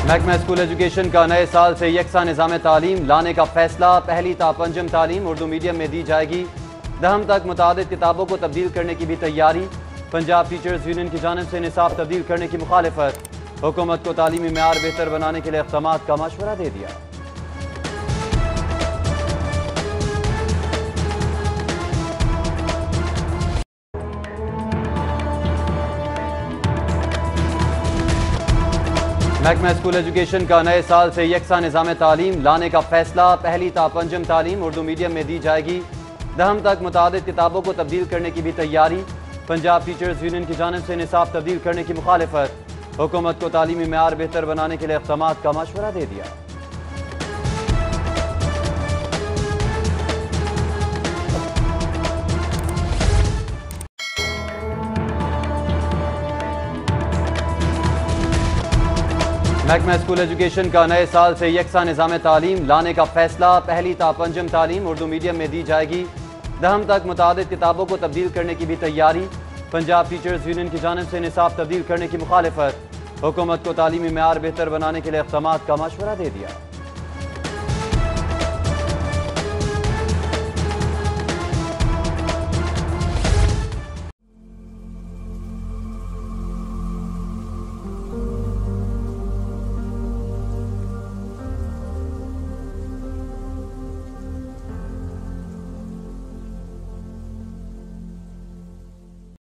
महकमा school education का नए साल से यकसा निज़ाम तालीम लाने का फैसला। पहली ता पंजम तालीम उर्दू मीडियम में दी जाएगी। दहम तक मुतादिद किताबों को तब्दील करने की भी तैयारी। पंजाब टीचर्स यूनियन की जानिब से निसाब तब्दील करने की मुखालिफत। हुकूमत को तालीमी मेयार बेहतर बनाने के लिए इक़दामात का मशवरा दे दिया। महकमा स्कूल एजुकेशन का नए साल से यकसा निज़ाम तालीम लाने का फैसला। पहली ता पंजम तालीम उर्दू मीडियम में दी जाएगी। दहम तक मुतादिद किताबों को तब्दील करने की भी तैयारी। पंजाब टीचर्स यूनियन की जानिब से निसाब तब्दील करने की मुखालिफत। हुकूमत को तालीमी मेयार बेहतर बनाने के लिए इक़दामात का मशवरा दे दिया। महकमा स्कूल एजुकेशन का नए साल से यकसा निज़ाम तालीम लाने का फैसला। पहली ता पंजम तालीम उर्दू मीडियम में दी जाएगी। दहम तक मुतादिद किताबों को तब्दील करने की भी तैयारी। पंजाब टीचर्स यूनियन की जानिब से निसाब तब्दील करने की मुखालिफत। हुकूमत को तालीमी मेयार बेहतर बनाने के लिए इक़दामात का मशवरा दे दिया।